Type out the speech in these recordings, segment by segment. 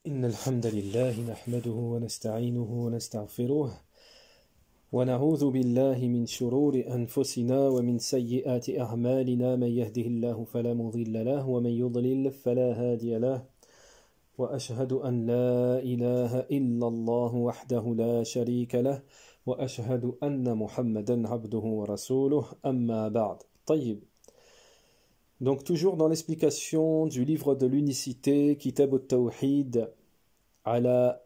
إن الحمد لله نحمده ونستعينه ونستغفره ونعوذ بالله من شرور أنفسنا ومن سيئات أعمالنا من يهده الله فلا مضل له ومن يضلل فلا هادي له وأشهد أن لا إله إلا الله وحده لا شريك له وأشهد أن محمدا عبده ورسوله أما بعد. طيب. Donc toujours dans l'explication du livre de l'unicité, Kitab al-Tawhid, على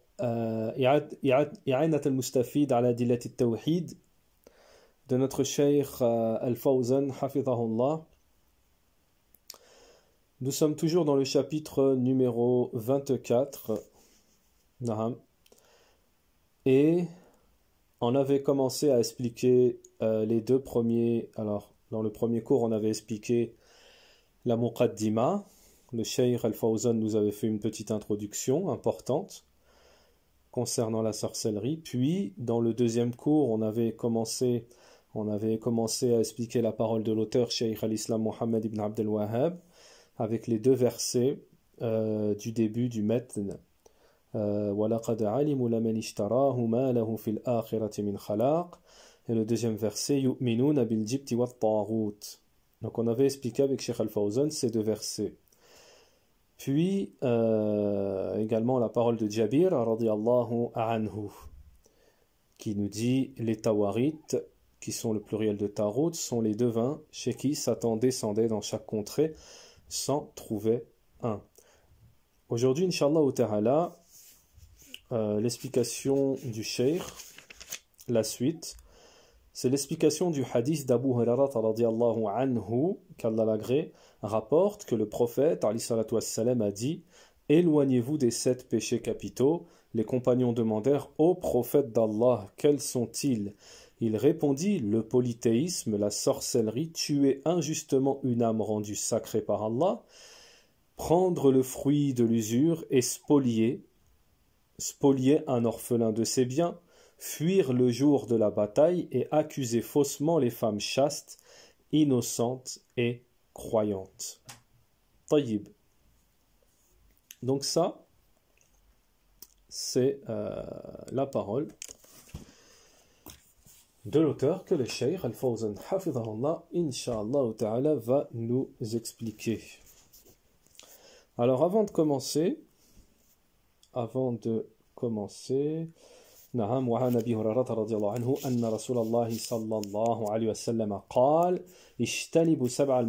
إعانة المستفيد على دلة التوحيد de notre cheikh Al-Fawzan, hafidhahullah. Nous sommes toujours dans le chapitre numéro 24. Et on avait commencé à expliquer les deux premiers. Alors, dans le premier cours, on avait expliqué la Muqaddima. Le Cheikh Al-Fawzan nous avait fait une petite introduction importante concernant la sorcellerie. Puis, dans le deuxième cours, on avait commencé à expliquer la parole de l'auteur Cheikh Al-Islam Muhammad ibn Abd al-Wahhab avec les deux versets du début du Matn. وَلَقَدْ عَلِمُوا لَمَنِ اشْتَرَاهُ مَا لَهُ فِي الْآخِرَةِ مِنْ خَلَاقٍ. Et le deuxième verset يُؤْمِنُونَ بِالْجِبْتِ وَالطَّاغُوتِ. Donc on avait expliqué avec Cheikh Al-Fawzan ces deux versets. Puis également la parole de Jabir radiyallahu anhu qui nous dit les Tawarites, qui sont le pluriel de Tarot, sont les devins chez qui Satan descendait dans chaque contrée sans trouver un. Aujourd'hui, Inch'Allah ta'ala, l'explication du Cheikh, la suite, c'est l'explication du hadith d'Abu Hurairah radiyallahu anhu, qu'Allah l'agrée, rapporte que le prophète alayhi salatu wassalam a dit « Éloignez-vous des 7 péchés capitaux ». Les compagnons demandèrent « Ô prophète d'Allah, quels sont-ils » Il répondit « Le polythéisme, la sorcellerie, tuer injustement une âme rendue sacrée par Allah, prendre le fruit de l'usure et spolier un orphelin de ses biens, fuir le jour de la bataille et accuser faussement les femmes chastes, innocentes et croyantes. » Tayyib. Donc ça, c'est la parole de l'auteur que le Cheikh Al-Fawzan hafidhahullah, incha'Allah ta'ala, va nous expliquer. Alors avant de commencer, نعم وعن أبي هريرة رضي الله عنه أن رسول الله صلى الله عليه وسلم قال اجتنبوا 7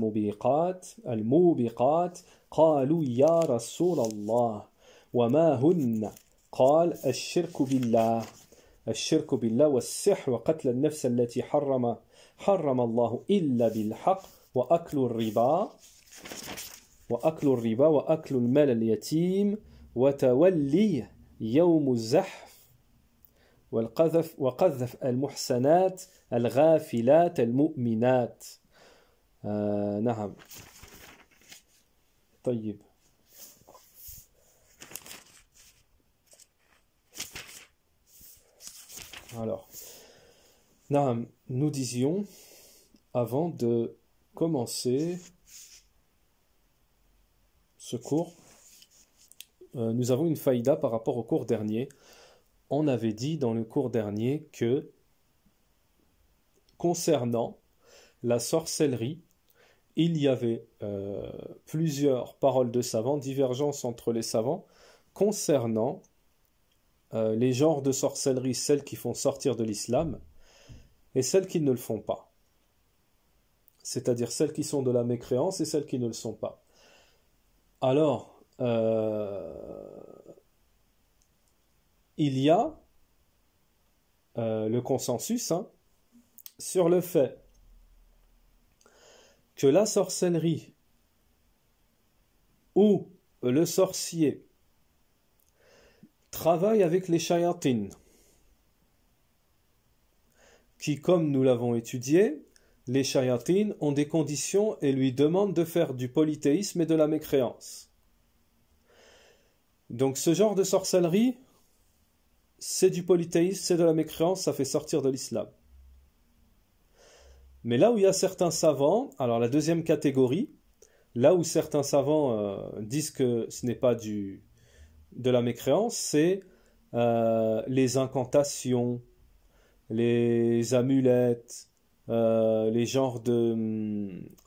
الموبقات قالوا يا رسول الله وما هن قال الشرك بالله والسحر وقتل النفس التي حرم الله إلا بالحق وأكل الربا وأكل المال اليتيم وتولي يوم الزحف وقذف المحسنات الغافلات المؤمنات. نعم. طيب. Alors, نعم, nous disions, avant de commencer ce cours, nous avons une faïda par rapport au cours dernier. On avait dit dans le cours dernier que concernant la sorcellerie, il y avait plusieurs paroles de savants, divergences entre les savants, concernant les genres de sorcellerie, celles qui font sortir de l'islam et celles qui ne le font pas. C'est-à-dire celles qui sont de la mécréance et celles qui ne le sont pas. Alors, il y a le consensus sur le fait que la sorcellerie ou le sorcier travaille avec les shayatines qui, comme nous l'avons étudié, les shayatines ont des conditions et lui demandent de faire du polythéisme et de la mécréance. Donc ce genre de sorcellerie, c'est du polythéisme, c'est de la mécréance, ça fait sortir de l'islam. Mais là où il y a certains savants, alors la deuxième catégorie, là où certains savants disent que ce n'est pas du de la mécréance, c'est les incantations, les amulettes, les genres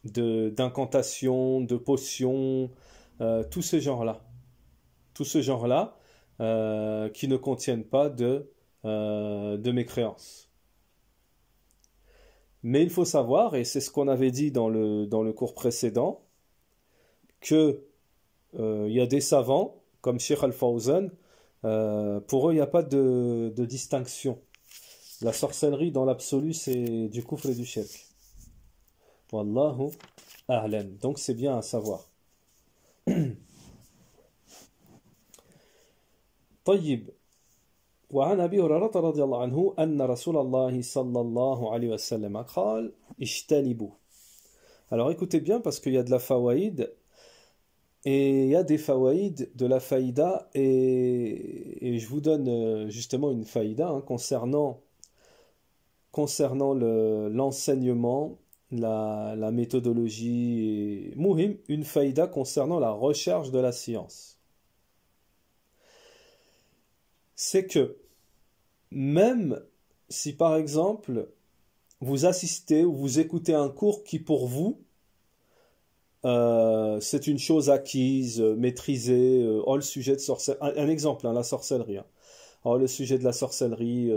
d'incantations, de potions, tout ce genre-là. Tout ce genre-là qui ne contiennent pas de mécréance. Mais il faut savoir, et c'est ce qu'on avait dit dans le cours précédent, que y a des savants, comme Cheikh Al-Fawzan, pour eux, il n'y a pas de distinction. La sorcellerie, dans l'absolu, c'est du kufr et du shirk. Wallahu a'lam. Donc c'est bien à savoir. طيب وعن أبي هريرة رضي الله عنه أن رسول الله صلى الله عليه وسلم قال اجتنبوا. Alors écoutez bien parce qu'il y a de la fawaïd et il y a des fawaïd de la faïda et je vous donne justement une faïda concernant l'enseignement, la méthodologie et muhim, une faïda concernant la recherche de la science. C'est que même si par exemple vous assistez ou vous écoutez un cours qui pour vous c'est une chose acquise, maîtrisée, le sujet de sorcellerie, un exemple, la sorcellerie. Le sujet de la sorcellerie,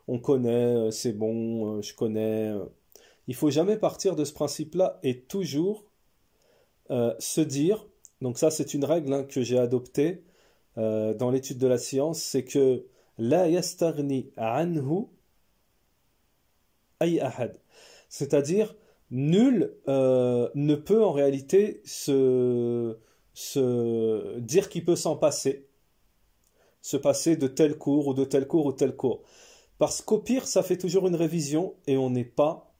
on connaît, c'est bon, je connais. Il faut jamais partir de ce principe-là et toujours se dire, donc ça c'est une règle que j'ai adoptée dans l'étude de la science, c'est que la yastaghni anhu ay ahad. C'est-à-dire, nul ne peut en réalité se dire qu'il peut s'en passer, se passer de tel cours ou de tel cours ou tel cours. Parce qu'au pire, ça fait toujours une révision et on n'est pas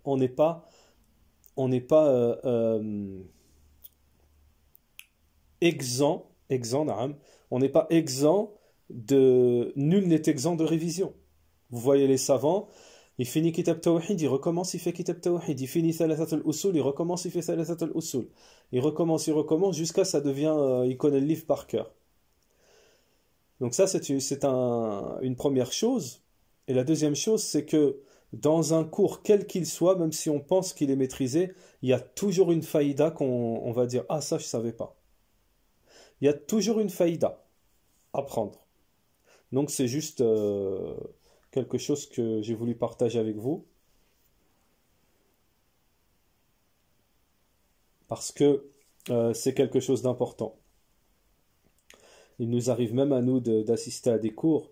exempt, on n'est pas exempt nul n'est exempt de révision. Vous voyez les savants, il finit Kitab Tawhid, il recommence, il fait Kitab Tawhid, il finit Thalathat al-Usul, il recommence, il fait Thalathat al-Usul, il recommence, jusqu'à ça devient, il connaît le livre par cœur. Donc ça c'est une première chose. Et la deuxième chose, c'est que dans un cours quel qu'il soit, même si on pense qu'il est maîtrisé, il y a toujours une faïda qu'on va dire, ah ça je savais pas. Il y a toujours une faïda à prendre. Donc c'est juste quelque chose que j'ai voulu partager avec vous. Parce que c'est quelque chose d'important. Il nous arrive même à nous d'assister à des cours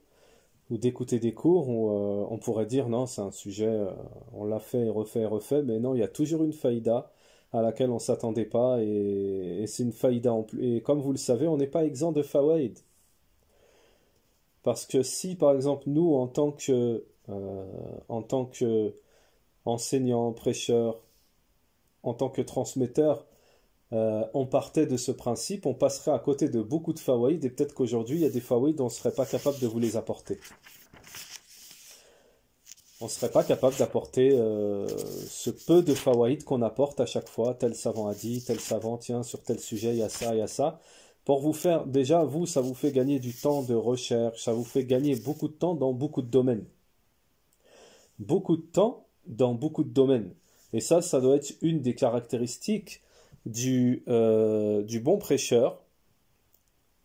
ou d'écouter des cours où on pourrait dire non, c'est un sujet, on l'a fait et refait, mais non, il y a toujours une faïda à laquelle on ne s'attendait pas et c'est une faïda en plus. Et comme vous le savez, on n'est pas exempt de fawaïd. Parce que si, par exemple, nous, en tant que enseignants, prêcheurs, en tant que transmetteurs, on partait de ce principe, on passerait à côté de beaucoup de fawaïd et peut-être qu'aujourd'hui, il y a des fawaïd dont on ne serait pas capable de vous les apporter. On ne serait pas capable d'apporter ce peu de fawaïd qu'on apporte à chaque fois. Tel savant a dit, tel savant, tiens, sur tel sujet, il y a ça, il y a ça. Pour vous faire, déjà, vous, ça vous fait gagner du temps de recherche, ça vous fait gagner beaucoup de temps dans beaucoup de domaines. Beaucoup de temps dans beaucoup de domaines. Et ça doit être une des caractéristiques du bon prêcheur.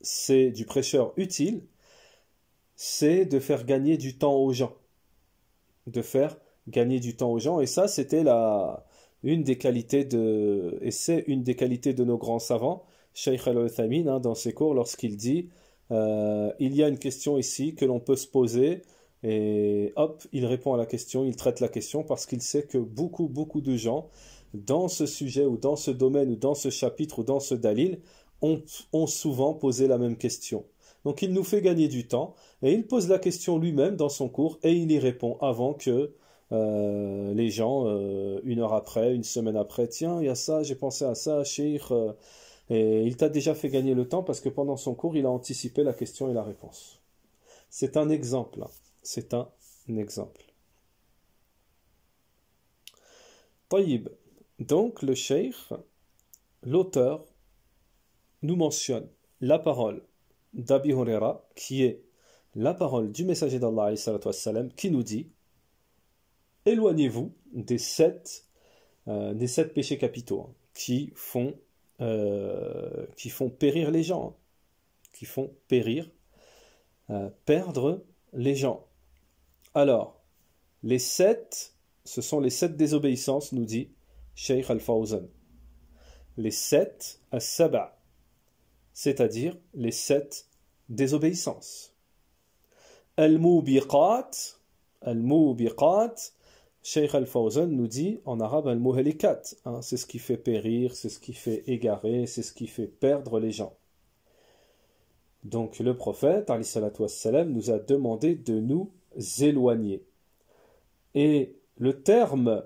C'est du prêcheur utile, c'est de faire gagner du temps aux gens. De faire gagner du temps aux gens. Et ça, c'était une des qualités et c'est une des qualités de nos grands savants, Cheikh Al-Uthaymin, dans ses cours, lorsqu'il dit il y a une question ici que l'on peut se poser, et hop, il répond à la question, il traite la question, parce qu'il sait que beaucoup de gens, dans ce sujet, ou dans ce domaine, ou dans ce chapitre, ou dans ce dalil, ont souvent posé la même question. Donc il nous fait gagner du temps, et il pose la question lui-même dans son cours, et il y répond avant que les gens, une heure après, une semaine après, tiens, il y a ça, j'ai pensé à ça, Cheikh, et il t'a déjà fait gagner le temps parce que pendant son cours, il a anticipé la question et la réponse. C'est un exemple. C'est un exemple. Taïb. Donc, le cheikh, l'auteur, nous mentionne la parole d'Abi Huraira, qui est la parole du messager d'Allah, qui nous dit: éloignez-vous des sept péchés capitaux, qui font périr les gens, qui font perdre les gens. Alors, les sept, ce sont les sept désobéissances, nous dit Cheikh Al-Fawzan. Les sept as-saba', c'est-à-dire les sept désobéissances. Al-mubiqat, Cheikh Al-Fawzan nous dit en arabe al-muhalikat, c'est ce qui fait périr, c'est ce qui fait égarer, c'est ce qui fait perdre les gens. Donc le prophète, alayhi salatu wassalam, nous a demandé de nous éloigner. Et le terme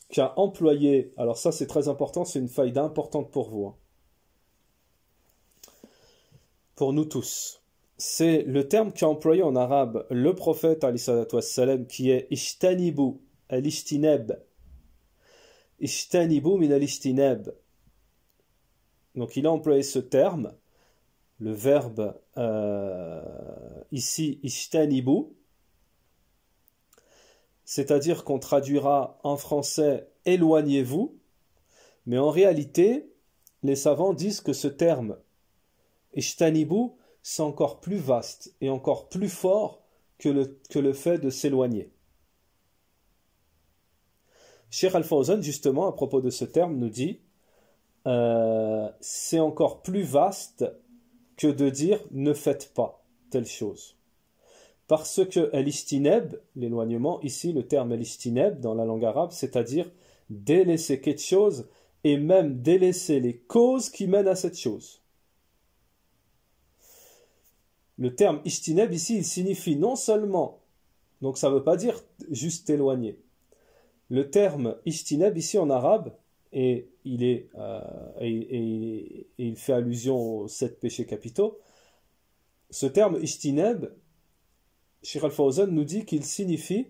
qu'a employé, alors ça c'est très important, c'est une faïda importante pour vous, pour nous tous. C'est le terme qu'a employé en arabe le prophète, alayhi salatu wassalam, qui est ishtanibu al-ishtinab. Ishtanibu min al-ishtinab. Donc il a employé ce terme, le verbe ici ishtanibu, c'est-à-dire qu'on traduira en français éloignez-vous, mais en réalité les savants disent que ce terme ishtanibu c'est encore plus vaste et encore plus fort que le fait de s'éloigner. Cheikh Al-Fawzan, justement, à propos de ce terme, nous dit c'est encore plus vaste que de dire ne faites pas telle chose. Parce que al-istinab, l'éloignement, ici le terme al-istinab dans la langue arabe, c'est-à-dire délaisser quelque chose et même délaisser les causes qui mènent à cette chose. Le terme istinab ici, il signifie non seulement, donc ça ne veut pas dire juste éloigner. Le terme istinab ici en arabe, et il fait allusion aux 7 péchés capitaux, ce terme istinab, Cheikh Al-Fawzan nous dit qu'il signifie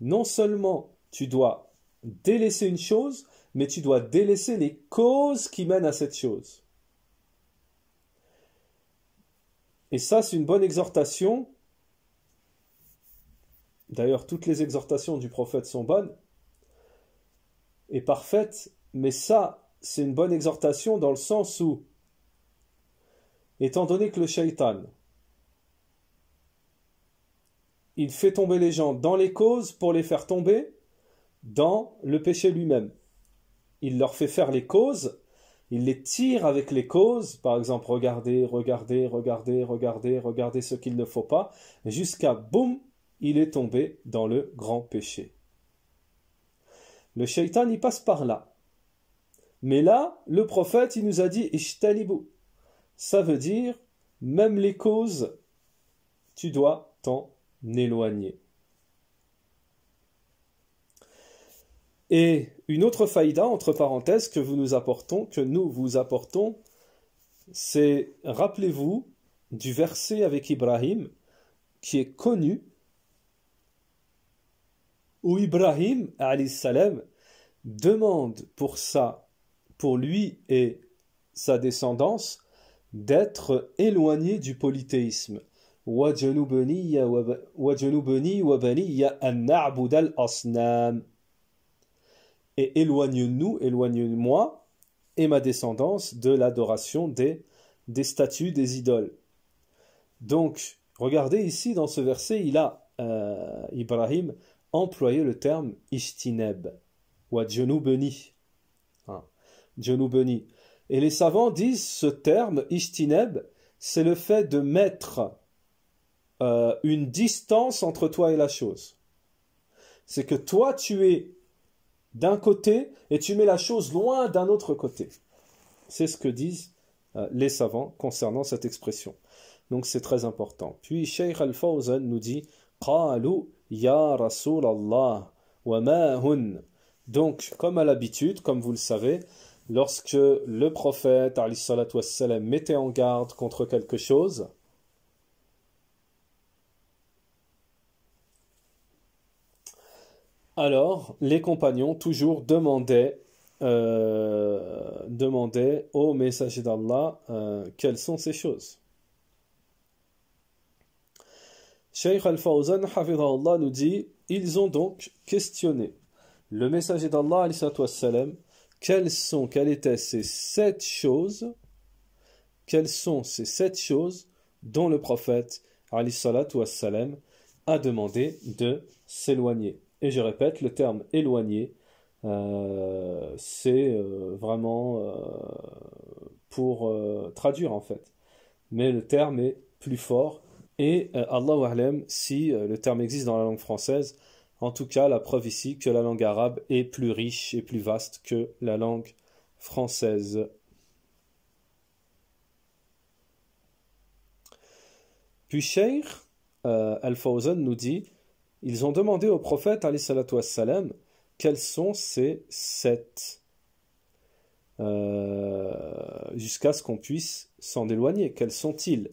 non seulement tu dois délaisser une chose, mais tu dois délaisser les causes qui mènent à cette chose. Et ça, c'est une bonne exhortation. D'ailleurs, toutes les exhortations du prophète sont bonnes et parfaites, mais ça, c'est une bonne exhortation dans le sens où, étant donné que le shaitan, il fait tomber les gens dans les causes pour les faire tomber dans le péché lui-même. Il leur fait faire les causes, il les tire avec les causes, par exemple, regarder ce qu'il ne faut pas, jusqu'à boum, il est tombé dans le grand péché. Le shaitan, il passe par là. Mais là, le prophète, il nous a dit ishtanibu. Ça veut dire, même les causes, tu dois t'en éloigner. Et une autre faïda, entre parenthèses, que nous vous apportons, c'est, rappelez-vous du verset avec Ibrahim, qui est connu, où Ibrahim, alayhi salam, demande pour lui et sa descendance, d'être éloigné du polythéisme. وَجَنُبْنِي وَبَنِيَّ أَن نَعْبُدَ الْأَصْنَامِ. Et éloigne-moi et ma descendance de l'adoration des statues, des idoles. Donc, regardez ici dans ce verset, il a, Ibrahim, employé le terme ishtinab, ou djenoubeni. Djenoubeni. Et les savants disent ce terme ishtinab, c'est le fait de mettre une distance entre toi et la chose. C'est que toi, tu es d'un côté et tu mets la chose loin d'un autre côté. C'est ce que disent les savants concernant cette expression. Donc c'est très important. Puis Cheikh Al-Fawzan nous dit قالوا يا رسول الله وما هن. Donc comme à l'habitude, comme vous le savez, lorsque le prophète alayhi salatu wassalam mettait en garde contre quelque chose, alors les compagnons toujours demandaient demandait au messager d'Allah quelles sont ces choses. Cheikh Al-Fawzan hafidhahullah nous dit, ils ont donc questionné le messager d'Allah alayhi salatu wassalam, quelles étaient ces 7 choses, quelles sont ces 7 choses dont le prophète alayhi salatu wassalam a demandé de s'éloigner. Et je répète, le terme éloigner, c'est vraiment pour traduire en fait. Mais le terme est plus fort. Et Allahu a'lam si le terme existe dans la langue française. En tout cas, la preuve ici que la langue arabe est plus riche et plus vaste que la langue française. Puis Cheikh Al-Fawzan nous dit, ils ont demandé au prophète alayhi salatu wassalam, quels sont ces 7 jusqu'à ce qu'on puisse s'en éloigner. Quels sont-ils?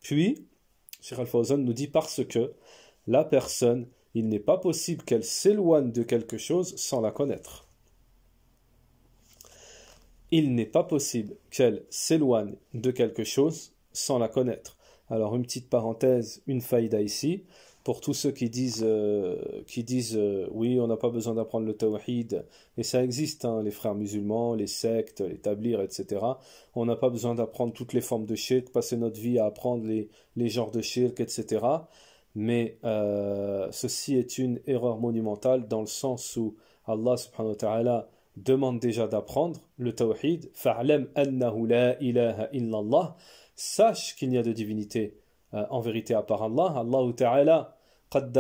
Puis, Cheikh Al-Fawzan nous dit parce que la personne, il n'est pas possible qu'elle s'éloigne de quelque chose sans la connaître. Il n'est pas possible qu'elle s'éloigne de quelque chose sans la connaître. Alors, une petite parenthèse, une faïda ici, pour tous ceux qui disent oui, on n'a pas besoin d'apprendre le tawhid, et ça existe, hein, les frères musulmans, les sectes, les tablirs, etc. On n'a pas besoin d'apprendre toutes les formes de shirk, passer notre vie à apprendre les genres de shirk, etc. Mais ceci est une erreur monumentale dans le sens où Allah subhanahu wa ta'ala demande déjà d'apprendre le tawhid. Fa'lam annahu la ilaha illallah. Sache qu'il n'y a de divinité en vérité à part Allah. Allah Ta'ala قد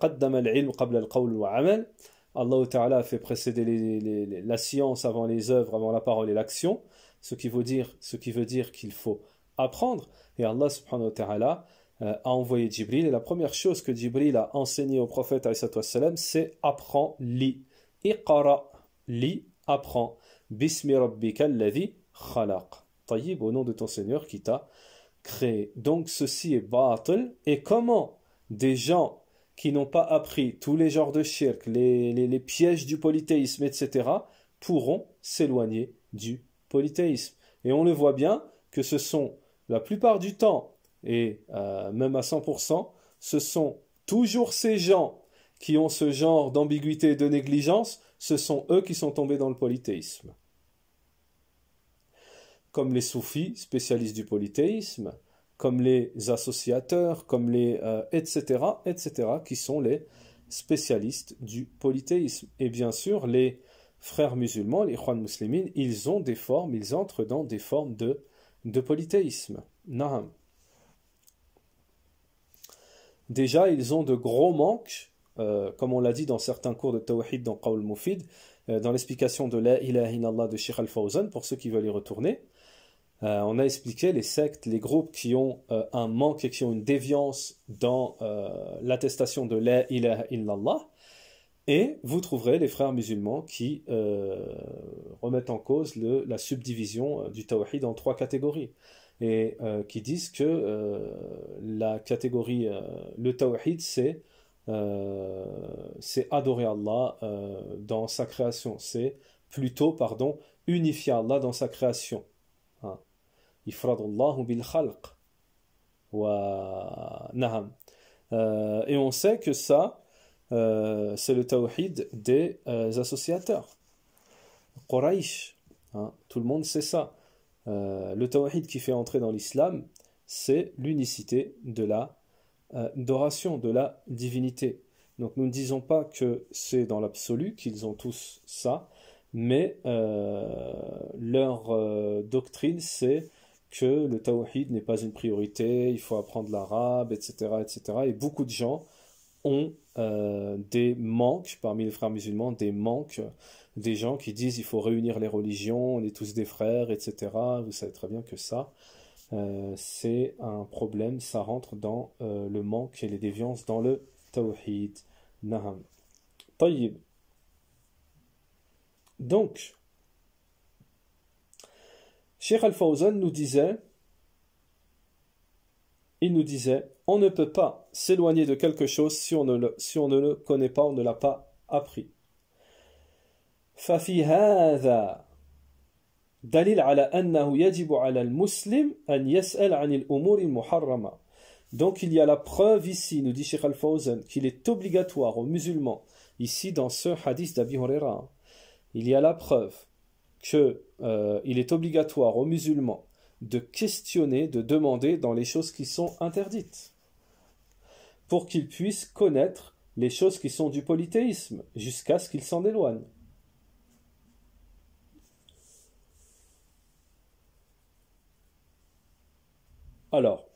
قدم العلم قبل القول والعمل. Allah Ta'ala a fait précéder la science avant les œuvres, avant la parole et l'action, ce qui veut dire qu'il faut apprendre. Et Allah subhanahu wa ta'ala a envoyé Jibril, et la première chose que Jibril a enseigné au prophète alayhi salatu wassalam, c'est apprends, lis. Iqra, lis, apprends. Bismi rabbika alladhi khalaq. Tayyib, au nom de ton Seigneur qui t'a créé. Donc ceci est batil. Et comment des gens qui n'ont pas appris tous les genres de shirk, les pièges du polythéisme, etc., pourront s'éloigner du polythéisme. Et on le voit bien que ce sont, la plupart du temps, et même à 100%, ce sont toujours ces gens qui ont ce genre d'ambiguïté et de négligence, ce sont eux qui sont tombés dans le polythéisme. Comme les soufis, spécialistes du polythéisme, comme les associateurs, comme les etc., qui sont les spécialistes du polythéisme. Et bien sûr, les frères musulmans, les Ikhwan muslimin, ils ont des formes, ils entrent dans des formes de polythéisme. Na'am. Déjà, ils ont de gros manques, comme on l'a dit dans certains cours de Tawhid dans Qawl Mufid, dans l'explication de La ilaha illallah de Cheikh Al-Fawzan, pour ceux qui veulent y retourner. On a expliqué les sectes, les groupes qui ont un manque et qui ont une déviance dans l'attestation de La ilaha illallah. Et vous trouverez les frères musulmans qui remettent en cause la subdivision du tawhid en 3 catégories. Et qui disent que la catégorie, le tawhid, c'est adorer Allah dans sa création. C'est plutôt, unifier Allah dans sa création. Hein. Ifradullahu bil khalq. Wa naham. Et on sait que ça, c'est le tawhid des associateurs. Quraysh, hein, tout le monde sait ça. Le tawhid qui fait entrer dans l'islam, c'est l'unicité de la d'adoration, de la divinité. Donc nous ne disons pas que c'est dans l'absolu qu'ils ont tous ça, mais leur doctrine, c'est que le tawhid n'est pas une priorité, il faut apprendre l'arabe, etc., etc. Et beaucoup de gens ont des manques, parmi les frères musulmans, des manques, des gens qui disent il faut réunir les religions, on est tous des frères, etc. Vous savez très bien que ça, c'est un problème, ça rentre dans le manque et les déviances dans le tawhid. Naham. Tayyib. Donc, Cheikh Al-Fawzan nous disait il nous disait, on ne peut pas s'éloigner de quelque chose si on ne le connaît pas, on ne l'a pas appris. ففي هذا دليل على أنه يجب على المسلم أن يسأل عن الأمور المحرمة. Donc il y a la preuve ici, nous dit Cheikh Al-Fawzan, qu'il est obligatoire aux musulmans, ici dans ce hadith d'Abi Huraira, il y a la preuve qu'il est obligatoire aux musulmans de questionner, de demander dans les choses qui sont interdites, pour qu'ils puissent connaître les choses qui sont du polythéisme, jusqu'à ce qu'ils s'en éloignent. Alors,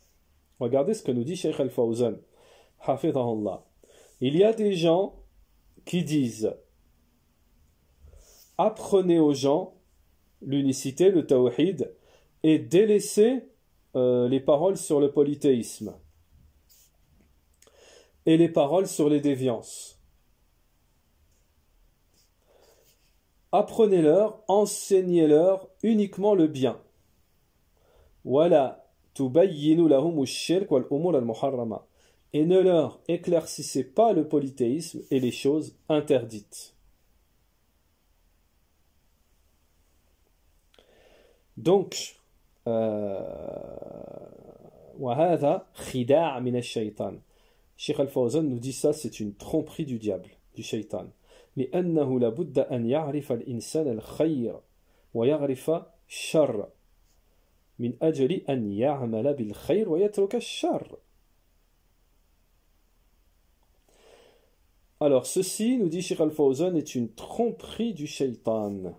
regardez ce que nous dit Cheikh Al-Fawzan, hafidhahullah. Il y a des gens qui disent apprenez aux gens l'unicité, le tawhid, et délaissez les paroles sur le polythéisme et les paroles sur les déviances. Apprenez-leur, enseignez-leur uniquement le bien. Voilà. Et ne leur éclaircissez pas le polythéisme et les choses interdites. Donc, وهذا خداع من الشيطان. Cheikh Al-Fawzan nous dit ça, c'est une tromperie du diable, du shaitan. لأنه لابد أن يعرف الإنسان الخير ويعرف الشر. من أجل أن يعمل بالخير ويترك الشر. Alors ceci, nous dit Cheikh Al-Fawzan, est une tromperie du shaitan.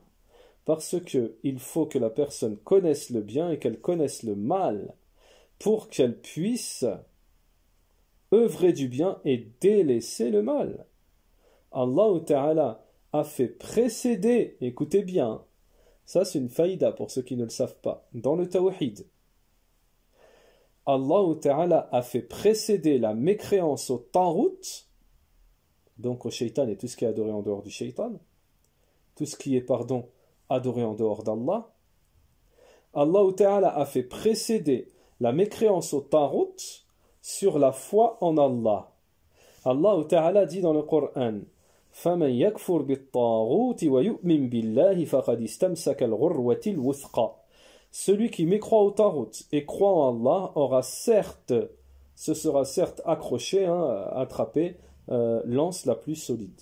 Parce que il faut que la personne connaisse le bien et qu'elle connaisse le mal pour qu'elle puisse œuvrer du bien et délaisser le mal. Allah Ta'ala a fait précéder, écoutez bien, ça c'est une faïda pour ceux qui ne le savent pas, dans le tawhid. Allah Ta'ala a fait précéder la mécréance au tarout, donc au shaitan et tout ce qui est adoré en dehors du shaitan, tout ce qui est, adoré en dehors d'Allah. Allah Ta'ala a fait précéder la mécréance au tarout sur la foi en Allah. Allah Ta'ala dit dans le Coran, فَمَنْ يَكْفُرْ بِالطَّاغُوتِ وَيُؤْمِنْ بِاللَّهِ فَقَدْ اسْتَمْسَكَ الْعُرْوَةِ الْوُثْقَى. Celui qui mécroit au tarout et croit en Allah se sera certes accroché, attrapé, lance la plus solide.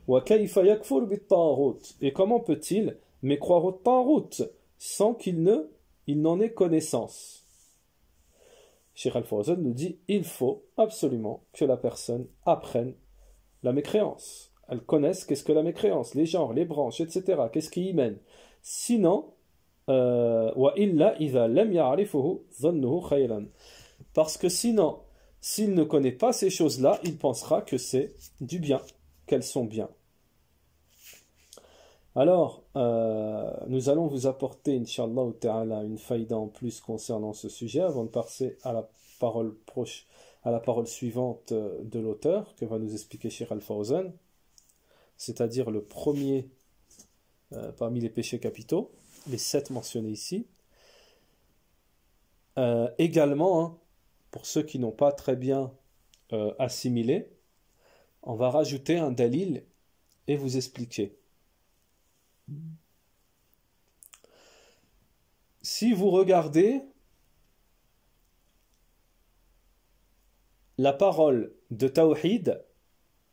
وَكَيْفَ يَكْفُرْ بِالطَّاغُوتِ. Et comment peut-il mécroire au tarout sans qu'il n'en ait connaissance? Cheikh Al-Fawzan nous dit il faut absolument que la personne apprenne la mécréance. Elle connaisse qu'est-ce que la mécréance, les genres, les branches, etc. Qu'est-ce qui y mène. Sinon, parce que sinon, s'il ne connaît pas ces choses-là, il pensera que c'est du bien, qu'elles sont bien. Alors, nous allons vous apporter, Inch'Allah Ta'ala, une faïda en plus concernant ce sujet, avant de passer à la parole suivante de l'auteur, que va nous expliquer Cheikh Al-Fawzan, c'est-à-dire le premier parmi les péchés capitaux, les 7 mentionnés ici. Également, pour ceux qui n'ont pas très bien assimilé, on va rajouter un dalil et vous expliquer. Si vous regardez la parole de Tawhid,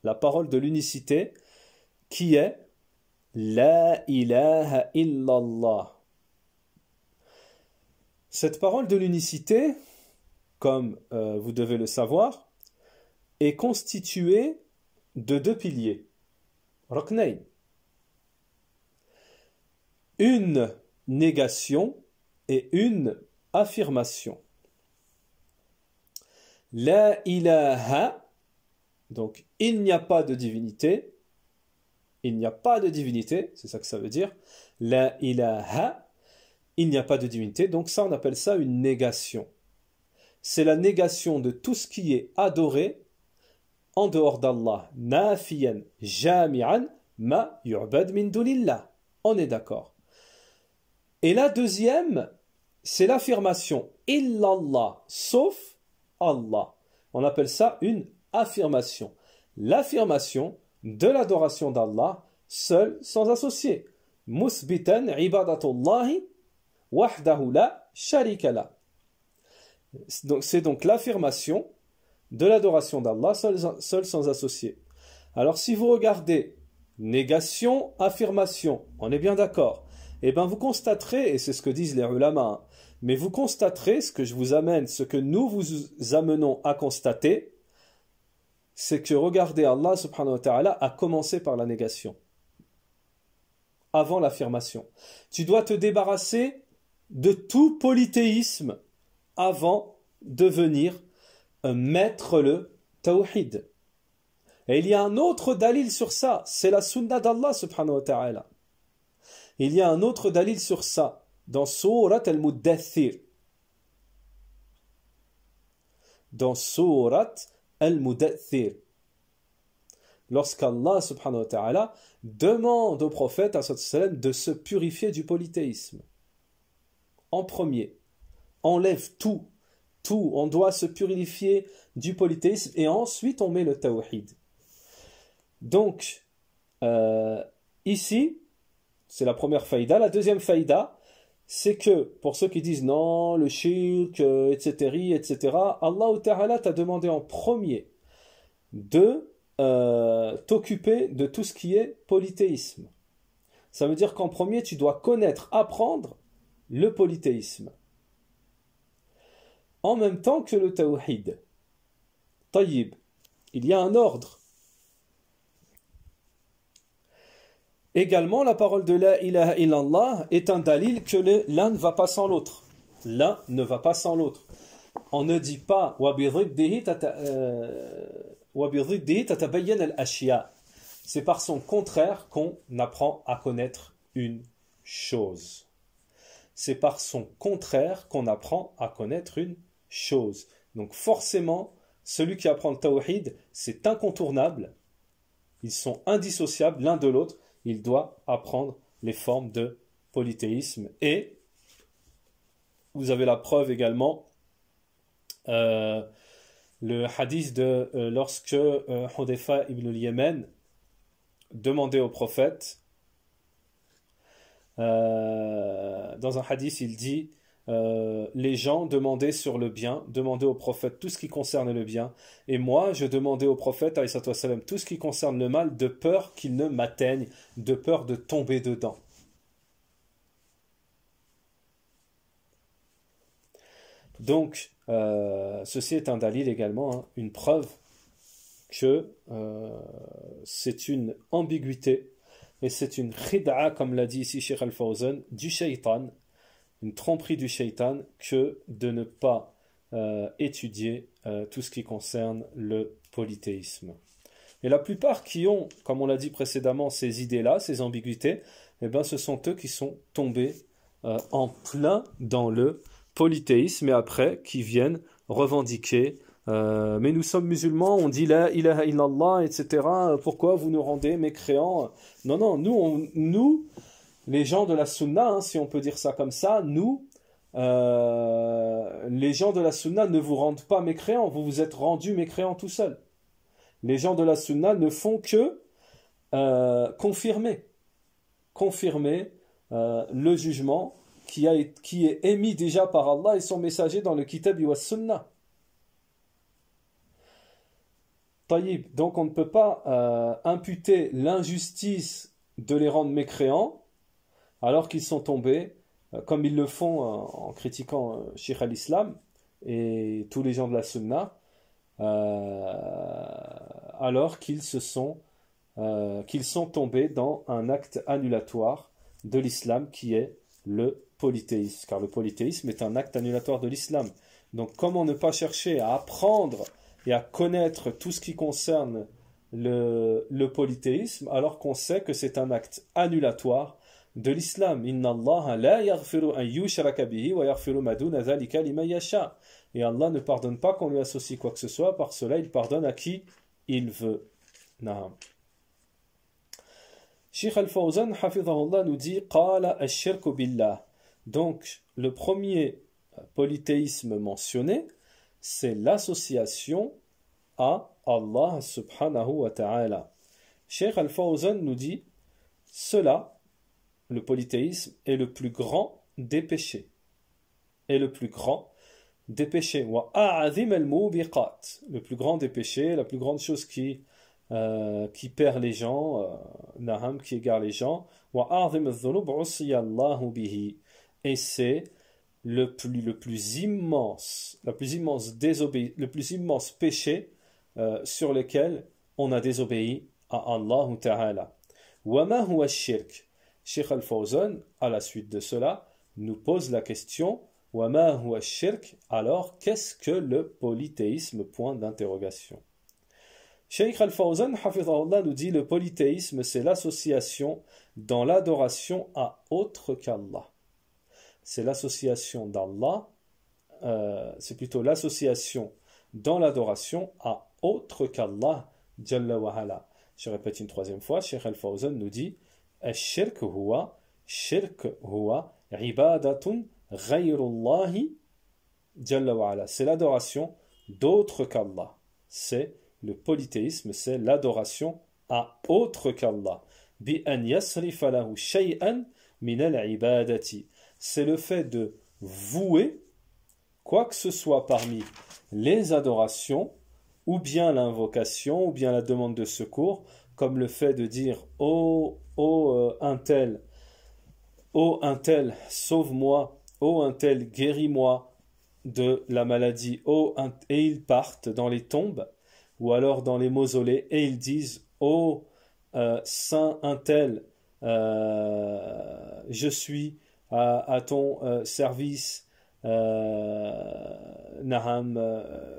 la parole de l'unicité, qui est La ilaha illallah. Cette parole de l'unicité, comme vous devez le savoir, est constituée de 2 piliers. Ruknayn. Une négation et une affirmation. La ilaha, donc il n'y a pas de divinité. Il n'y a pas de divinité, c'est ça que ça veut dire. La ilaha, il n'y a pas de divinité, donc ça on appelle ça une négation. C'est la négation de tout ce qui est adoré en dehors d'Allah. Nafiyan jami'an ma yu'bad min dunillah. On est d'accord. Et la deuxième, c'est l'affirmation illallah, sauf Allah. On appelle ça une affirmation. L'affirmation de l'adoration d'Allah, seul, sans associé. Musbitan ibadatullahi wahdahu la sharika la. C'est donc l'affirmation de l'adoration d'Allah, seul sans associé. Alors si vous regardez négation, affirmation, on est bien d'accord. Eh bien vous constaterez, et c'est ce que disent les ulama, mais vous constaterez ce que je vous amène, ce que nous vous amenons à constater, c'est que regardez, Allah subhanahu wa ta'ala a commencé par la négation, avant l'affirmation. Tu dois te débarrasser de tout polythéisme avant de venir mettre le tawhid. Et il y a un autre dalil sur ça, c'est la sunna d'Allah subhanahu wa ta'ala. Il y a un autre dalil sur ça, dans Surat al-Muddathir. Dans Surat al-Muddathir. Lorsqu'Allah subhanahu wa ta'ala demande au prophète de se purifier du polythéisme. En premier, enlève tout, on doit se purifier du polythéisme et ensuite on met le tawhid. Donc, ici, c'est la première faïda. La deuxième faïda, c'est que, pour ceux qui disent non, le shirk, etc., Allah Ta'ala t'a demandé en premier de t'occuper de tout ce qui est polythéisme. Ça veut dire qu'en premier, tu dois connaître, apprendre le polythéisme. En même temps que le tawhid. Tayyib, il y a un ordre. Également, la parole de la ilaha illallah est un dalil que l'un ne va pas sans l'autre. L'un ne va pas sans l'autre. On ne dit pas c'est par son contraire qu'on apprend à connaître une chose. C'est par son contraire qu'on apprend à connaître une chose. Donc forcément, celui qui apprend le tawhid, c'est incontournable. Ils sont indissociables l'un de l'autre. Il doit apprendre les formes de polythéisme. Et vous avez la preuve également, le hadith de lorsque Hudayfa ibn al-Yémen demandait au prophète, dans un hadith il dit, les gens demandaient sur le bien, demandaient au prophète tout ce qui concerne le bien, et moi je demandais au prophète alayhi salatu wassalam, tout ce qui concerne le mal, de peur qu'il ne m'atteigne, de peur de tomber dedans. Donc ceci est un dalil également, une preuve que c'est une ambiguïté et c'est une khid'a, comme l'a dit ici Cheikh Al-Fawzan, du shaitan, une tromperie du shaitan, que de ne pas étudier tout ce qui concerne le polythéisme. Et la plupart qui ont, comme on l'a dit précédemment, ces idées-là, ces ambiguïtés, eh ben, ce sont eux qui sont tombés en plein dans le polythéisme et après qui viennent revendiquer mais nous sommes musulmans, on dit la ilaha illallah, etc. Pourquoi vous nous rendez mécréants? Non, nous, les gens de la sunna, si on peut dire ça comme ça, nous, les gens de la sunna ne vous rendent pas mécréants, vous vous êtes rendus mécréants tout seuls. Les gens de la sunna ne font que confirmer le jugement qui est émis déjà par Allah et son messager dans le kitab wa sunna. Taïb, donc on ne peut pas imputer l'injustice de les rendre mécréants alors qu'ils sont tombés, comme ils le font en critiquant Cheikh al-Islam et tous les gens de la sunna, alors qu'ils sont tombés dans un acte annulatoire de l'islam qui est le polythéisme, car le polythéisme est un acte annulatoire de l'islam. Donc comment ne pas chercher à apprendre et à connaître tout ce qui concerne le polythéisme alors qu'on sait que c'est un acte annulatoire de l'islam. Inna Allah la yaghfiru an yushraka bihi wa yaghfiru ma duna dhalika liman yasha. Et Allah ne pardonne pas qu'on lui associe quoi que ce soit, par cela il pardonne à qui il veut. Naam. Cheikh Al-Fawzan hafidhahullah nous dit qala ash-shirku billah Donc, le premier polythéisme mentionné, c'est l'association à Allah subhanahu wa ta'ala. Cheikh Al-Fawzan nous dit, cela, le polythéisme, est le plus grand des péchés. Est le plus grand des péchés. Wa a'azim al-mubiqat. Le plus grand des péchés, la plus grande chose qui perd les gens, qui égare les gens. Wa a'azim al-dhunub usiyallahu bihi. Et c'est le plus immense péché sur lequel on a désobéi à Allah Ta'ala. Wa ma huwa ash-shirk. Cheikh Al-Fawzan, à la suite de cela, nous pose la question wa ma huwa ash-shirk, alors qu'est-ce que le polythéisme? Point d'interrogation. Cheikh Al-Fawzan, hafidhahullah, nous dit le polythéisme, c'est l'association dans l'adoration à autre qu'Allah. C'est l'association d'Allah, c'est plutôt l'association dans l'adoration à autre qu'Allah Jalla wa Ala. Je répète une troisième fois, Cheikh Al-Fawzan nous dit Ash-shirk huwa ibadatun ghayrullahi Jalla wa Ala. C'est l'adoration d'autre qu'Allah. C'est le polythéisme, c'est l'adoration à autre qu'Allah. Bi an yasrifa lahu shay'an min al-ibadati. C'est le fait de vouer quoi que ce soit parmi les adorations, ou bien l'invocation, ou bien la demande de secours, comme le fait de dire « Oh, un tel, sauve-moi, oh, un tel, guéris-moi de la maladie, et ils partent dans les tombes, ou alors dans les mausolées, et ils disent « Oh, saint un tel, je suis à ton service,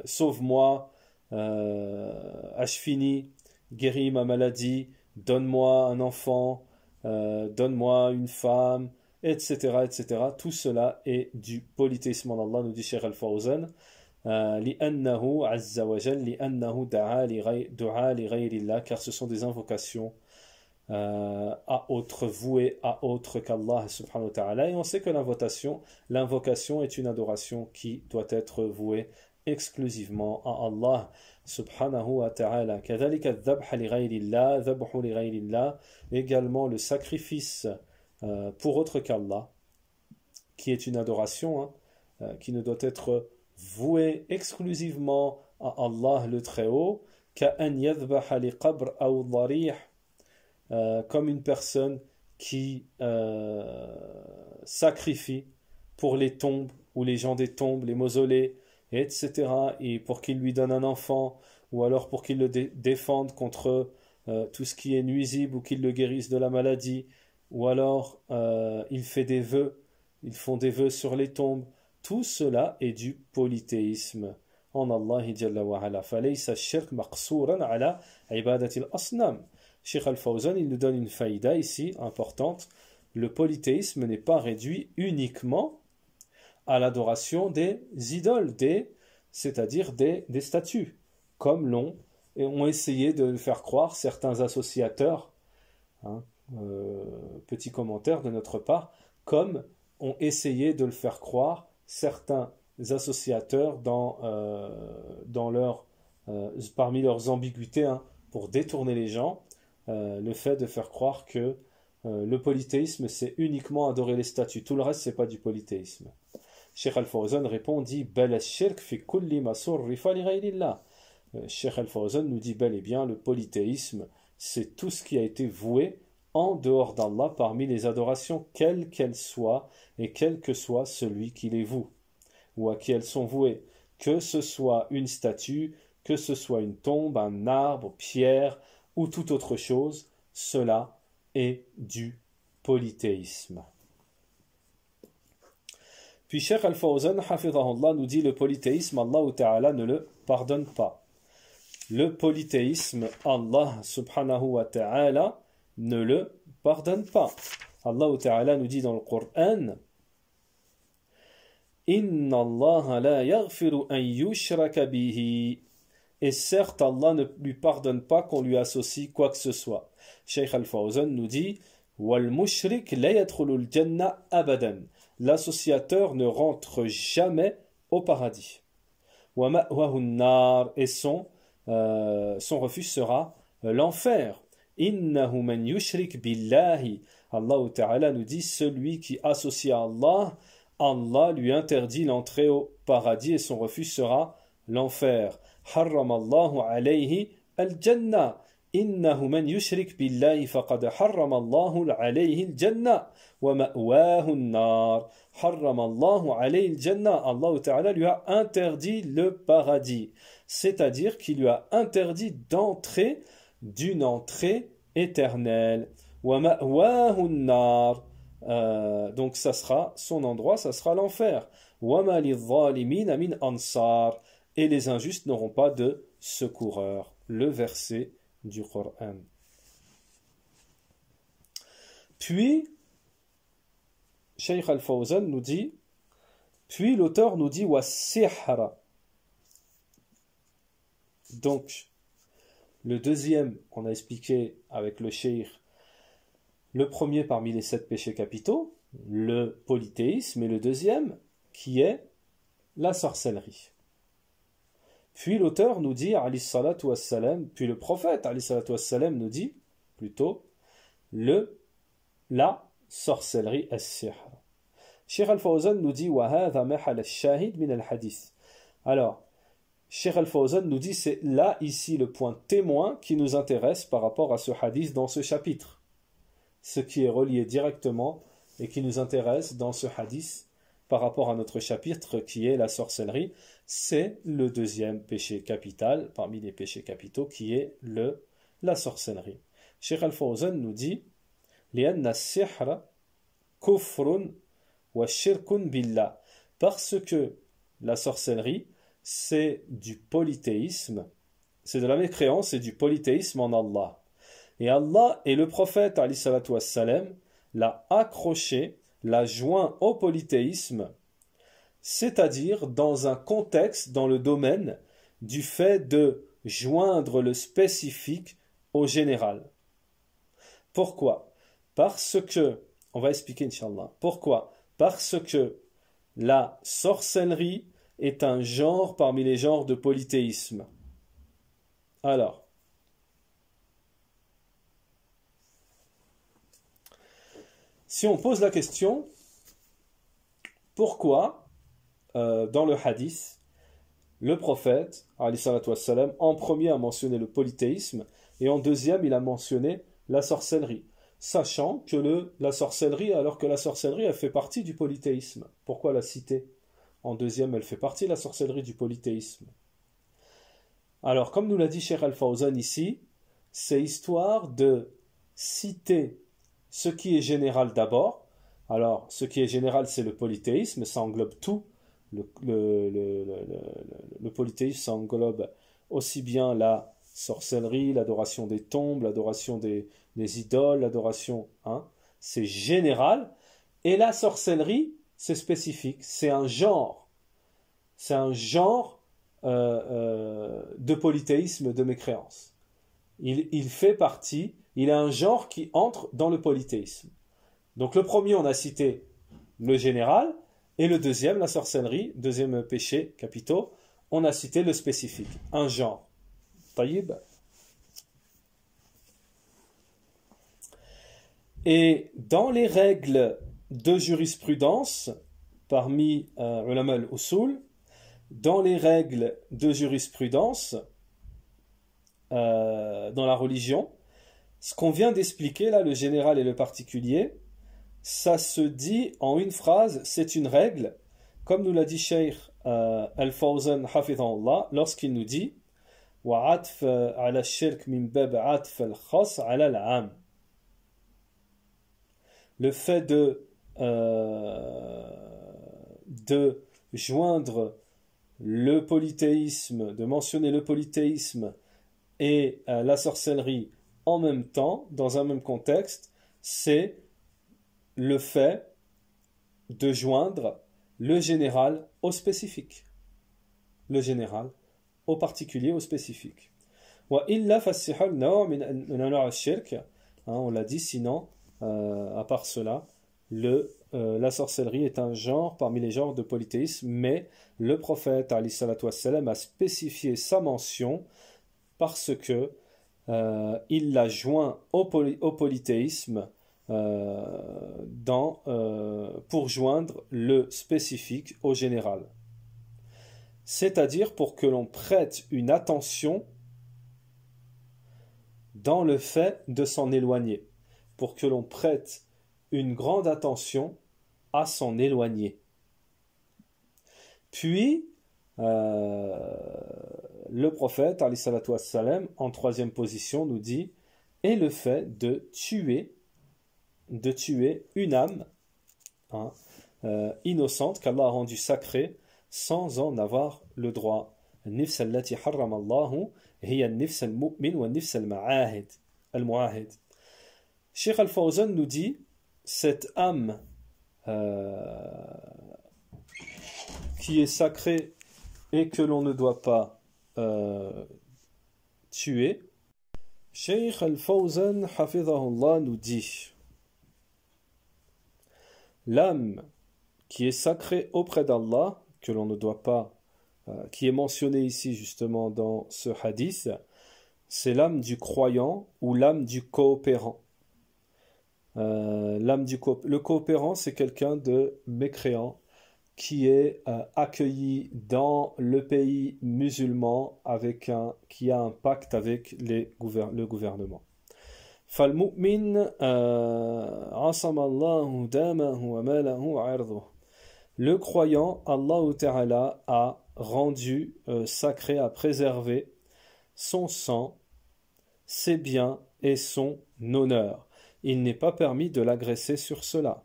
sauve-moi, Ashfini, guéris ma maladie, donne-moi un enfant, donne-moi une femme, etc., etc. Tout cela est du polythéisme en Allah, nous dit Cheikh Al-Fawzan. لأنه عز وجل لأنه دعا لغير الله, car ce sont des invocations à autre, voué à autre qu'Allah subhanahu wa ta'ala. Et on sait que l'invocation est une adoration qui doit être vouée exclusivement à Allah subhanahu wa ta'ala. كذلك الذبح لغير الله ذبح لغير الله, également le sacrifice pour autre qu'Allah, qui est une adoration qui ne doit être vouée exclusivement à Allah le Très-Haut. كأن يذبح لقبر أو ضريح, comme une personne qui sacrifie pour les tombes ou les gens des tombes, les mausolées, etc., et pour qu'il lui donne un enfant, ou alors pour qu'il le défende contre tout ce qui est nuisible, ou qu'il le guérisse de la maladie, ou alors il fait des vœux, ils font des vœux sur les tombes. Tout cela est du polythéisme en Allah Jalla wa Ala. فَلَيْسَ الشِّرْكُ مَقْصُورًا عَلَى عِبَادَةِ الْأَصْنَامِ. Cheikh Al-Fawzan, il nous donne une faïda ici importante. Le polythéisme n'est pas réduit uniquement à l'adoration des idoles, c'est-à-dire des statues, comme ont essayé de le faire croire certains associateurs, petit commentaire de notre part, comme ont essayé de le faire croire certains associateurs parmi leurs ambiguïtés, pour détourner les gens, le fait de faire croire que le polythéisme c'est uniquement adorer les statues, tout le reste c'est pas du polythéisme. Cheikh Al-Fawzan répond, dit bel ash-shirk fi kulli ma surrifa li ghayrillah. Cheikh Al-Fawzan nous dit bel et bien le polythéisme c'est tout ce qui a été voué en dehors d'Allah parmi les adorations, quelles qu'elles soient et quel que soit celui qui les voue ou à qui elles sont vouées, que ce soit une statue, que ce soit une tombe, un arbre, pierre ou toute autre chose, cela est du polythéisme. Puis Cheikh Al-Fawzan, hafidhahullah, nous dit le polythéisme, Allah Ta'ala ne le pardonne pas. Le polythéisme, Allah subhanahu wa ta'ala ne le pardonne pas. Allah Ta'ala nous dit dans le Coran, Inna Allah la yaghfiru an yushraka bihi. Et certes, Allah ne lui pardonne pas qu'on lui associe quoi que ce soit. Cheikh Al-Fawzan nous dit Wal mushrik la yadkhulul jannah abadan. l'associateur ne rentre jamais au paradis. Et son refuge sera l'enfer. Innahu man yushrik billahi. Allah Ta'ala nous dit, celui qui associe à Allah, Allah lui interdit l'entrée au paradis et son refuge sera l'enfer. Harram Allahu alayhi al-jannah. إنه من يشرك بالله فقد حرم الله عليه الجنة ومأواه النار حرم الله عليه الجنة. Allah Ta'ala lui a interdit le paradis, c'est-à-dire qu'il lui a interdit d'entrer d'une entrée éternelle. ومأواه النار, donc ça sera son endroit, ça sera l'enfer. وما للظالمين من أنصار, et les injustes n'auront pas de secoureurs. Le verset du Coran. Puis, Cheikh Al-Fawzan nous dit, puis l'auteur nous dit was-sihra. Donc, le deuxième qu'on a expliqué avec le Cheikh, le premier parmi les 7 péchés capitaux, le polythéisme, et le deuxième qui est la sorcellerie. Puis l'auteur nous dit, alayhi salatu wassalam, puis le prophète, alayhi salatu wassalam, nous dit, plutôt, la sorcellerie as-sihr. Cheikh Al-Fawzan nous dit, wa hadha mahal ash-shahid min al-hadith. Alors, Cheikh Al-Fawzan nous dit, c'est là, ici, le point témoin qui nous intéresse par rapport à ce hadith dans ce chapitre. Ce qui est relié directement et qui nous intéresse dans ce hadith par rapport à notre chapitre qui est la sorcellerie, c'est le deuxième péché capital parmi les péchés capitaux qui est la sorcellerie. Cheikh Al-Fawzan nous dit لأن السحر كفر وشرك بالله, parce que la sorcellerie c'est du polythéisme, c'est de la mécréance et du polythéisme en Allah. Et Allah et le prophète alayhi salatu wassalam l'a accroché, l'a joint au polythéisme, c'est-à-dire dans un contexte, dans le domaine du fait de joindre le spécifique au général. Pourquoi? Parce que, on va expliquer Inch'Allah, pourquoi? Parce que la sorcellerie est un genre parmi les genres de polythéisme. Alors, si on pose la question, pourquoi dans le hadith, le prophète, alayhi salatu wassalam, en premier a mentionné le polythéisme et en deuxième il a mentionné la sorcellerie, sachant que la sorcellerie, alors que la sorcellerie elle fait partie du polythéisme. Pourquoi la citer? En deuxième, elle fait partie de la sorcellerie du polythéisme. Alors, comme nous l'a dit Cheikh Al-Fawzan ici, c'est histoire de citer ce qui est général d'abord. Alors, ce qui est général, c'est le polythéisme, ça englobe tout. Le polythéisme, ça englobe aussi bien la sorcellerie, l'adoration des tombes, l'adoration des idoles, l'adoration, c'est général. Et la sorcellerie, c'est spécifique, c'est un genre. C'est un genre de polythéisme, de mécréance. Il fait partie, il a un genre qui entre dans le polythéisme. Donc le premier, on a cité le général, et le deuxième, la sorcellerie, deuxième péché capitaux, on a cité le spécifique, un genre. Taïb. Et dans les règles de jurisprudence, parmi ulama al-usul, dans les règles de jurisprudence, dans la religion, ce qu'on vient d'expliquer là, le général et le particulier, ça se dit en une phrase, c'est une règle, comme nous l'a dit Cheikh Al-Fawzan hafidhahullah, lorsqu'il nous dit وَعَطْفَ عَلَى الشِّرْكِ مِنْ بَابِ عَطْفَ الْخَاص عَلَى الْعَامِ. Le fait de joindre le polythéisme, de mentionner le polythéisme et la sorcellerie en même temps, dans un même contexte, c'est le fait de joindre le général au spécifique. Le général au particulier, au spécifique. On l'a dit, sinon, à part cela, la sorcellerie est un genre parmi les genres de polythéisme, mais le prophète alayhi salatu wassalam a spécifié sa mention parce que il l'a joint au polythéisme pour joindre le spécifique au général. C'est-à-dire pour que l'on prête une attention dans le fait de s'en éloigner, pour que l'on prête une grande attention à s'en éloigner. Puis, le prophète, alayhi salatu wassalam, en troisième position, nous dit, est le fait de tuer une âme innocente qu'Allah a rendue sacrée sans en avoir le droit. النفس التي حرم الله هي النفس المؤمن والنفس المعاهد. Cheikh Al-Fawzan nous dit, cette âme qui est sacrée et que l'on ne doit pas tuer, Cheikh Al-Fawzan hafidhahullah nous dit, l'âme qui est sacrée auprès d'Allah, que l'on ne doit pas, qui est mentionnée ici justement dans ce hadith, c'est l'âme du croyant ou l'âme du coopérant. Le coopérant, c'est quelqu'un de mécréant qui est accueilli dans le pays musulman qui a un pacte avec le gouvernement. فالمؤمن عصم الله دامه وماله وعرضه. Le croyant, Allah Ta'ala a rendu sacré, a préservé son sang, ses biens et son honneur. Il n'est pas permis de l'agresser sur cela.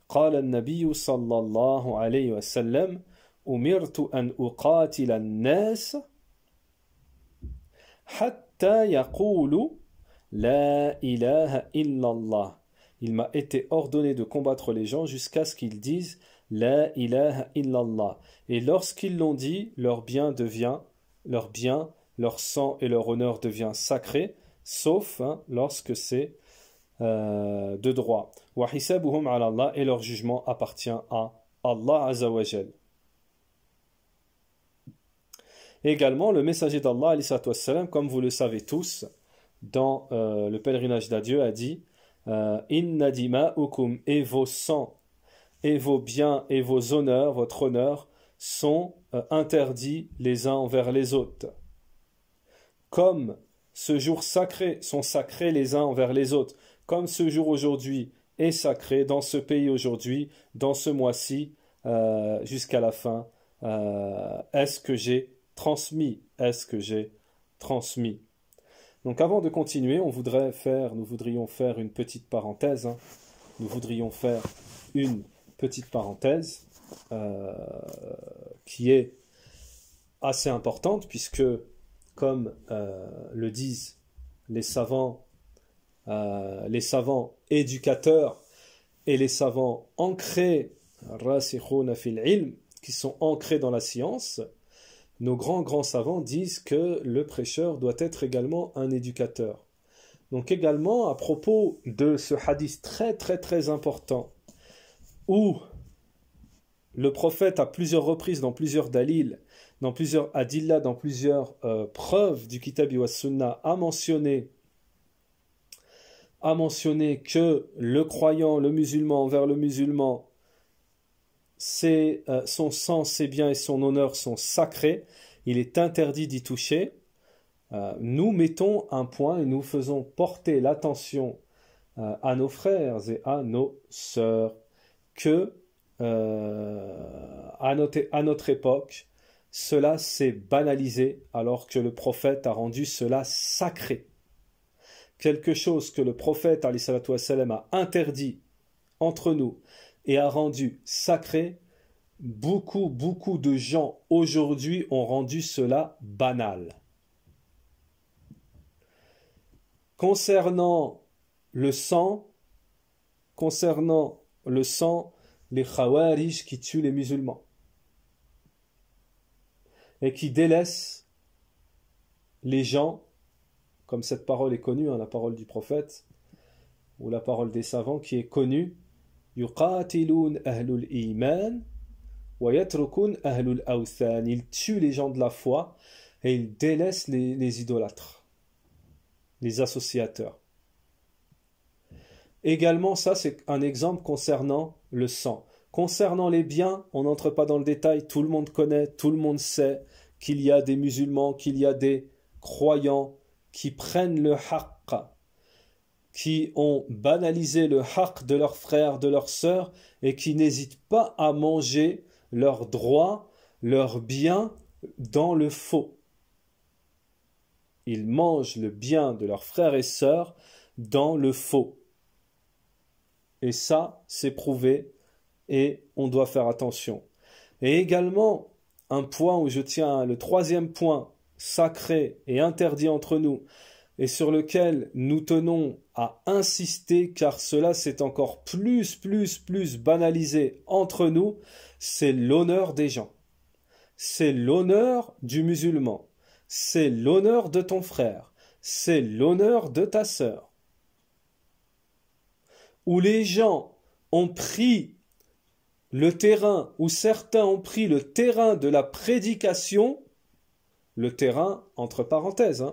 قال النبي صلى الله عليه وسلم أمرت أن أقاتل الناس حتى يقولوا لا إله إلا الله. Il m'a été ordonné de combattre les gens jusqu'à ce qu'ils disent La ilaha illallah. Et lorsqu'ils l'ont dit, leur bien, leur sang et leur honneur devient sacré, sauf lorsque c'est de droit. Wa hisabuhum ala Allah, et leur jugement appartient à Allah Azza wa Jal. Également, le messager d'Allah, alayhi salatu wassalam, comme vous le savez tous, dans le pèlerinage d'adieu, a dit Inna dima'ukum, et vos sangs, et vos biens et vos honneurs, votre honneur, sont interdits les uns envers les autres. Comme ce jour sacré sont sacrés les uns envers les autres, comme ce jour aujourd'hui est sacré dans ce pays aujourd'hui, dans ce mois-ci, jusqu'à la fin, est-ce que j'ai transmis? Donc avant de continuer, nous voudrions faire une petite parenthèse. Nous voudrions faire une petite parenthèse qui est assez importante puisque, comme le disent les savants éducateurs et les savants ancrés, rasikhuna fil ilm, qui sont ancrés dans la science, nos grands savants disent que le prêcheur doit être également un éducateur. Donc également à propos de ce hadith très important où le prophète à plusieurs reprises, dans plusieurs dalil, dans plusieurs adillah, dans plusieurs preuves du kitab wa sunna, a mentionné que le croyant, le musulman envers le musulman, son sang, ses biens et son honneur sont sacrés, il est interdit d'y toucher. Nous mettons un point et nous faisons porter l'attention à nos frères et à nos sœurs que à notre époque, cela s'est banalisé alors que le prophète a rendu cela sacré. Quelque chose que le prophète alayhi salatu wassalam a interdit entre nous et a rendu sacré, beaucoup de gens aujourd'hui ont rendu cela banal. Concernant le sang, les khawarij qui tuent les musulmans et qui délaissent les gens, comme cette parole est connue, la parole du prophète ou la parole des savants qui est connue, يقاتلون أهل الإيمان ويتركون أهل الأوثان. Ils tuent les gens de la foi et ils délaissent les idolâtres, les associateurs. Également, ça c'est un exemple concernant le sang. Concernant les biens, on n'entre pas dans le détail, tout le monde connaît, tout le monde sait qu'il y a des musulmans, qu'il y a des croyants qui prennent le haqq, qui ont banalisé le haqq de leurs frères, de leurs sœurs, et qui n'hésitent pas à manger leurs droits, leurs biens dans le faux. Ils mangent le bien de leurs frères et sœurs dans le faux. Et ça, c'est prouvé, et on doit faire attention. Et également, un point où je tiens, le troisième point sacré et interdit entre nous, et sur lequel nous tenons à insister, car cela c'est encore plus banalisé entre nous, c'est l'honneur des gens. C'est l'honneur du musulman. C'est l'honneur de ton frère. C'est l'honneur de ta sœur. Où les gens ont pris le terrain, où certains ont pris le terrain de la prédication, le terrain entre parenthèses,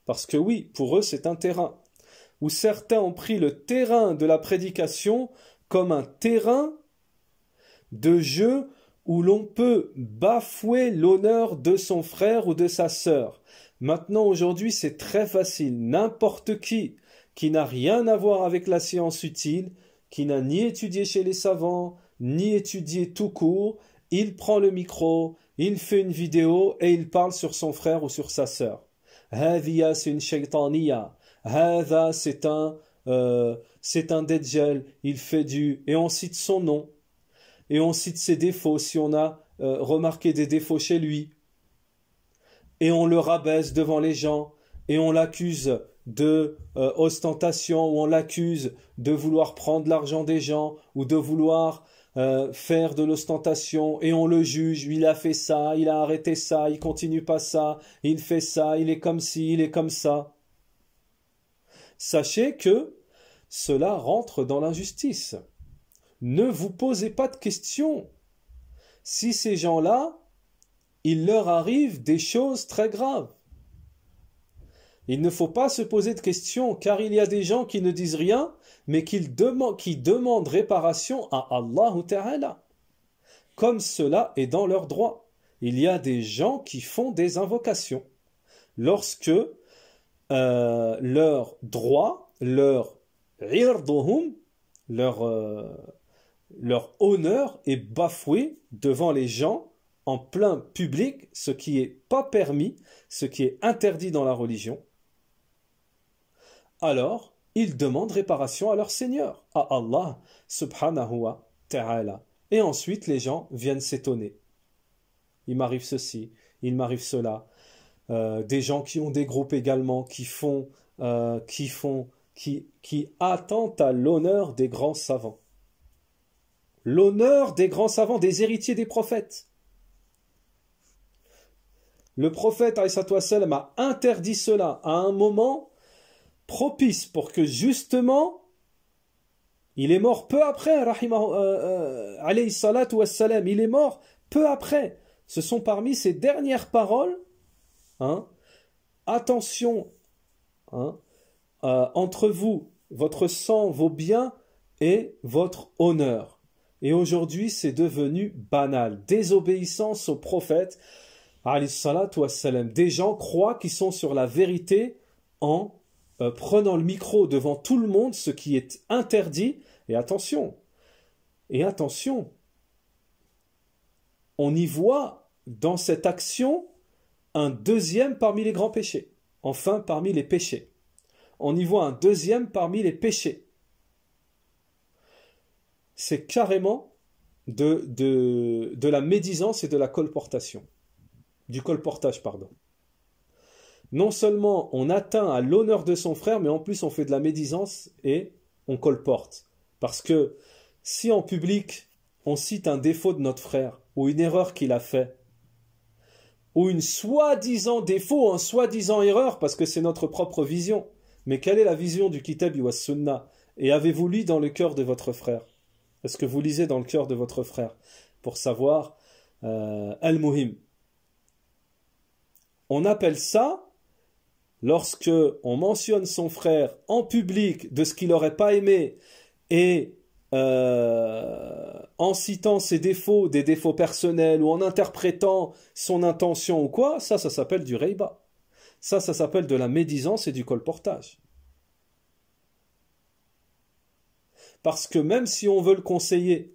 parce que oui, pour eux c'est un terrain, où certains ont pris le terrain de la prédication comme un terrain de jeu où l'on peut bafouer l'honneur de son frère ou de sa sœur. Maintenant, aujourd'hui, c'est très facile. N'importe qui n'a rien à voir avec la science utile, qui n'a ni étudié chez les savants, ni étudié tout court, il prend le micro, il fait une vidéo et il parle sur son frère ou sur sa sœur. Hadiya, c'est une shaytaniya. Hada, c'est un dajjal. Il fait du... Et on cite son nom. Et on cite ses défauts si on a remarqué des défauts chez lui. Et on le rabaisse devant les gens. Et on l'accuse de ostentation, ou on l'accuse de vouloir prendre l'argent des gens, ou de vouloir faire de l'ostentation, et on le juge, il a fait ça, il a arrêté ça, il continue pas ça, il fait ça, il est comme ci, il est comme ça. Sachez que cela rentre dans l'injustice. Ne vous posez pas de questions. Si ces gens-là, il leur arrive des choses très graves. Il ne faut pas se poser de questions, car il y a des gens qui ne disent rien, mais qui demandent réparation à Allah Ta'ala. Comme cela est dans leur droit. Il y a des gens qui font des invocations. Lorsque leur droit, leur irduhum, leur honneur est bafoué devant les gens en plein public, ce qui n'est pas permis, ce qui est interdit dans la religion, alors ils demandent réparation à leur Seigneur, à Allah subhanahu wa ta'ala. Et ensuite les gens viennent s'étonner. Il m'arrive ceci, il m'arrive cela. Des gens qui ont des groupes également, qui attendent à l'honneur des grands savants. L'honneur des grands savants, des héritiers des prophètes. Le prophète alayhi wassalam a interdit cela à un moment propice pour que justement, il est mort peu après, alayhi salatu wassalam, il est mort peu après. Ce sont parmi ses dernières paroles. Attention, entre vous, votre sang, vos biens et votre honneur. Et aujourd'hui, c'est devenu banal. Désobéissance au prophète, alayhi salatu wassalam. Des gens croient qu'ils sont sur la vérité en prenant le micro devant tout le monde, ce qui est interdit. Et attention, on y voit dans cette action un deuxième parmi les grands péchés. Enfin, parmi les péchés. On y voit un deuxième parmi les péchés. C'est carrément de la médisance et de la colportation. Du colportage, pardon. Non seulement on atteint à l'honneur de son frère, mais en plus on fait de la médisance et on colporte. Parce que si en public on cite un défaut de notre frère, ou une erreur qu'il a fait, ou une soi-disant défaut, une soi-disant erreur, parce que c'est notre propre vision. Mais quelle est la vision du Kitab wa Sunna? Et avez-vous lu dans le cœur de votre frère? Est-ce que vous lisez dans le cœur de votre frère pour savoir al-muhim? On appelle ça, lorsque on mentionne son frère en public de ce qu'il n'aurait pas aimé et en citant ses défauts, des défauts personnels ou en interprétant son intention ou quoi, ça s'appelle du reiba. Ça s'appelle de la médisance et du colportage. Parce que même si on veut le conseiller,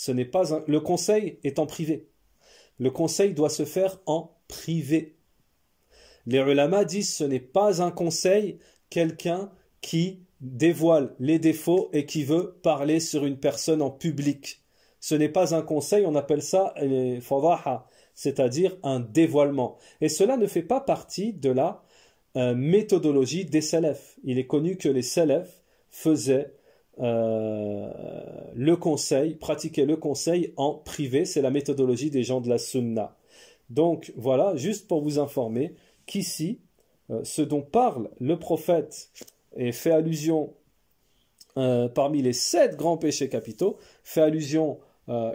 le conseil est en privé. Le conseil doit se faire en privé. Les ulama disent ce n'est pas un conseil, quelqu'un qui dévoile les défauts et qui veut parler sur une personne en public. Ce n'est pas un conseil, on appelle ça fadaha, c'est-à-dire un dévoilement. Et cela ne fait pas partie de la méthodologie des salafs. Il est connu que les salafs faisaient le conseil, pratiquaient le conseil en privé. C'est la méthodologie des gens de la sunna. Donc voilà, juste pour vous informer qu'ici, ce dont parle le prophète et fait allusion parmi les 7 grands péchés capitaux, fait allusion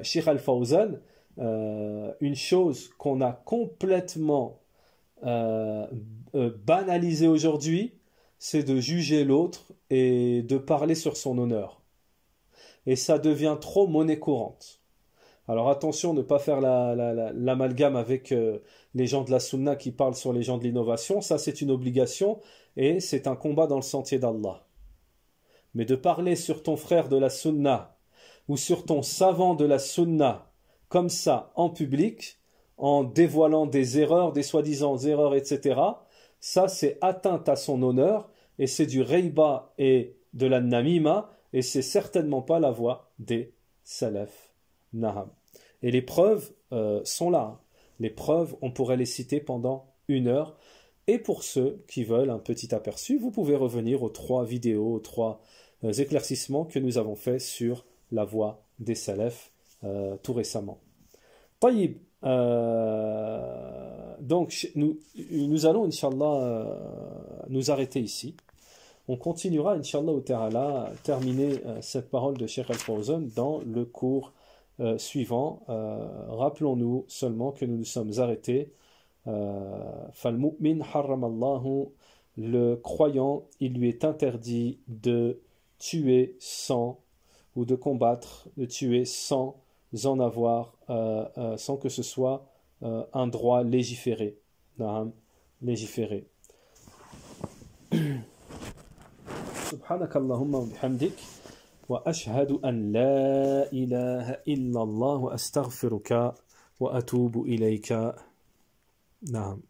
Cheikh Al-Fawzan, une chose qu'on a complètement banalisée aujourd'hui, c'est de juger l'autre et de parler sur son honneur. Et ça devient trop monnaie courante. Alors attention, ne pas faire l'amalgame avec les gens de la sunna qui parlent sur les gens de l'innovation. Ça, c'est une obligation et c'est un combat dans le sentier d'Allah. Mais de parler sur ton frère de la sunna ou sur ton savant de la sunna comme ça en public, en dévoilant des erreurs, des soi-disant erreurs, etc., ça, c'est atteinte à son honneur et c'est du reiba et de la namima et c'est certainement pas la voie des salaf. Naham. Et les preuves sont là. Les preuves, on pourrait les citer pendant 1 heure. Et pour ceux qui veulent un petit aperçu, vous pouvez revenir aux 3 vidéos, aux 3 éclaircissements que nous avons fait sur la voie des salafs tout récemment. Taïb, donc nous allons, Inch'Allah, nous arrêter ici. On continuera, Inch'Allah ta'ala, terminer cette parole de Cheikh Al-Fawzan dans le cours suivant. Rappelons-nous seulement que nous nous sommes arrêtés. Fal-mu'min harramallahu, le croyant, il lui est interdit de tuer sans, ou de combattre, de tuer sans en avoir, sans que ce soit un droit légiféré. Légiféré. سبحانك اللهم وبحمدك وأشهد أن لا إله إلا الله وأستغفرك وأتوب إليك. نعم.